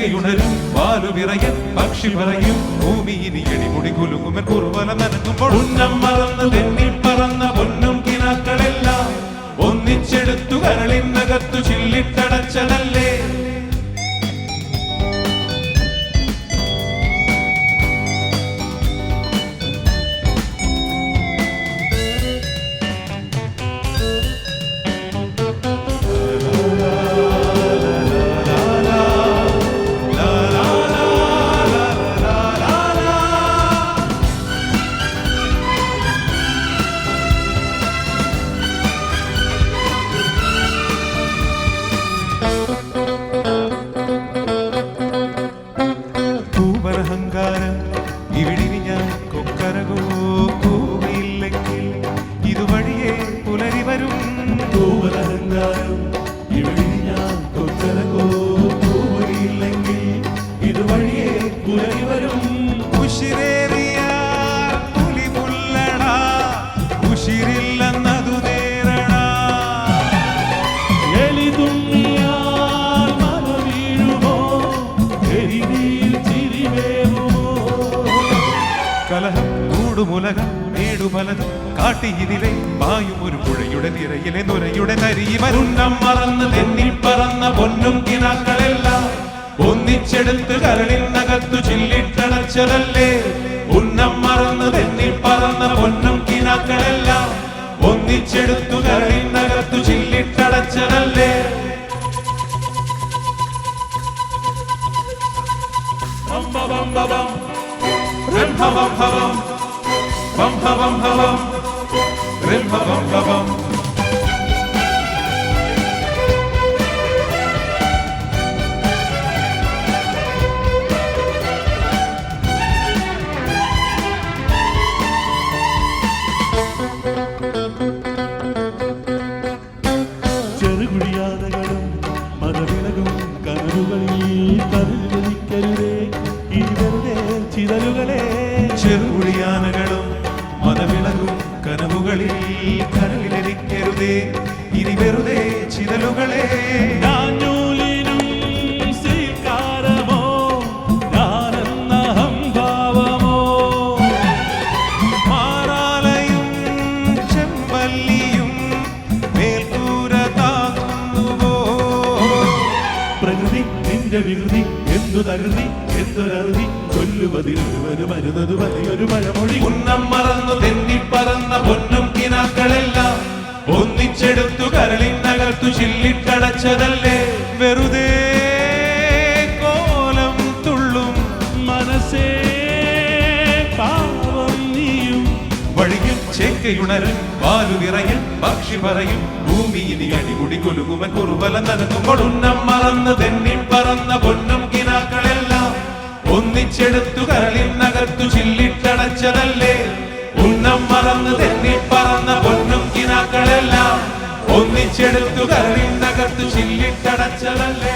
ചേക്കയുണരും വാലു വിറയൻ പക്ഷി പറയും ഭൂമിയിനി എടിമുടി കുലുങ്ങുമൻ കുറുവല നനങ്ങുമ്പോൾ ഉന്നം മറന്ന് തെന്നി പറന്ന പൊന്നും കിനാക്കളെല്ലാം ഒന്നിച്ചെടുത്തു കരളിനകത്തു ചില്ലിട്ടടച്ചതല്ലേ. ഇവിടിനി ഞാൻ കൊക്കരകോ കൂവിയില്ലെങ്കിൽ ഇതുവഴിയേ പുലരി വരും. പൂവലഹങ്കാരം ഇവിടിനി ഞാൻ കൊക്കരകോ കൂവിയില്ലെങ്കിൽ ഇതുവഴിയേ പുലരി വരും. ഉശിരേറിയ പുലി പുല്ലട ഉശിരില്ലെന്നതു നേരണ എലിതുമ്മിയാൽ മല വീഴുമോ എരിനീൽ ചിരിവേറുമോ. കലഹം കൂടുമുലകം നേടുപലതും കാട്ടിയിതിലെ പായും ഒരു പുഴയുടെ നിരയിലെ നുരയുടെ കരിമരുന്നം മറന്ന് തെന്നിൽ പറന്ന പൊന്നും കിനാക്കളെല്ലാം ഒന്നിച്ചെടുത്ത് കരളിനകത്തു ചില്ലിട്ടടച്ചതല്ലേ. ഉന്നം മറന്ന് തെന്നിൽ പറന്ന പൊന്നും കിനാക്കളെല്ലാം ഒന്നിച്ചെടുത്തു കരളിനകത്തു ചില്ലിട്ടടച്ചതല്ലേ. Rim ha bum ha bum, bum ha bum ha bum, rim ha bum ha bum. ചെറുകുടിയാനകളും മതവിളകും കനവുകളിൽ കരുതലിക്കരുതേ ഇരുവരുടെ ചിതലുകളെ. ചെറുകുടിയാനകളും മതവിളകും കനവുകളിൽ കരളിലിരിക്കരുതേ ഇനി വെറുതെ ചിതലുകളെ. ഞാനൂലിനും സ്വീകാരമോ ഞാനെന്ന അഹംഭാവമോ. മാറാലയും ചെമ്പല്ലിയും മേൽക്കൂര താങ്ങുന്നുവോ. പ്രകൃതി നിന്റെ വികൃതി എന്തു തകൃതി എന്തൊരറുതി കൊല്ലുവതിൽ ഒരു മരുന്നത് വലിയൊരു പഴമൊഴി. ഉന്നം മറന്നു തെന്നി പറന്ന പൊന്നും കിനാക്കളെല്ലാം ഒന്നിച്ചെടുത്തു കരളിനകത്തു ചില്ലിട്ടടച്ചതല്ലേ. വെറുതെ കോലം തുള്ളും മനസ്സേ പാവം നീയും. വഴിയിൽ ചേക്കയുണരും വാലു വിറയൻ പക്ഷി പറയും ഭൂമിയിനി അടിമുടി കൊലുകുമൻ കുറുവല നനങ്ങുമ്പോൾ ഉന്നം മറന്ന് തെന്നി പറന്ന പൊന്നും കിനാക്കളെല്ലാം ഒന്നിച്ചെടുത്തു കരളിനകത്തു ചില്ലിട്ടടച്ചതല്ലേ. ഉന്നം മറന്ന് തെന്നി പറന്ന പൊന്നും കിനാക്കളെല്ലാം ഒന്നിച്ചെടുത്തു കരളിനകത്തു ചില്ലിട്ടടച്ചതല്ലേ.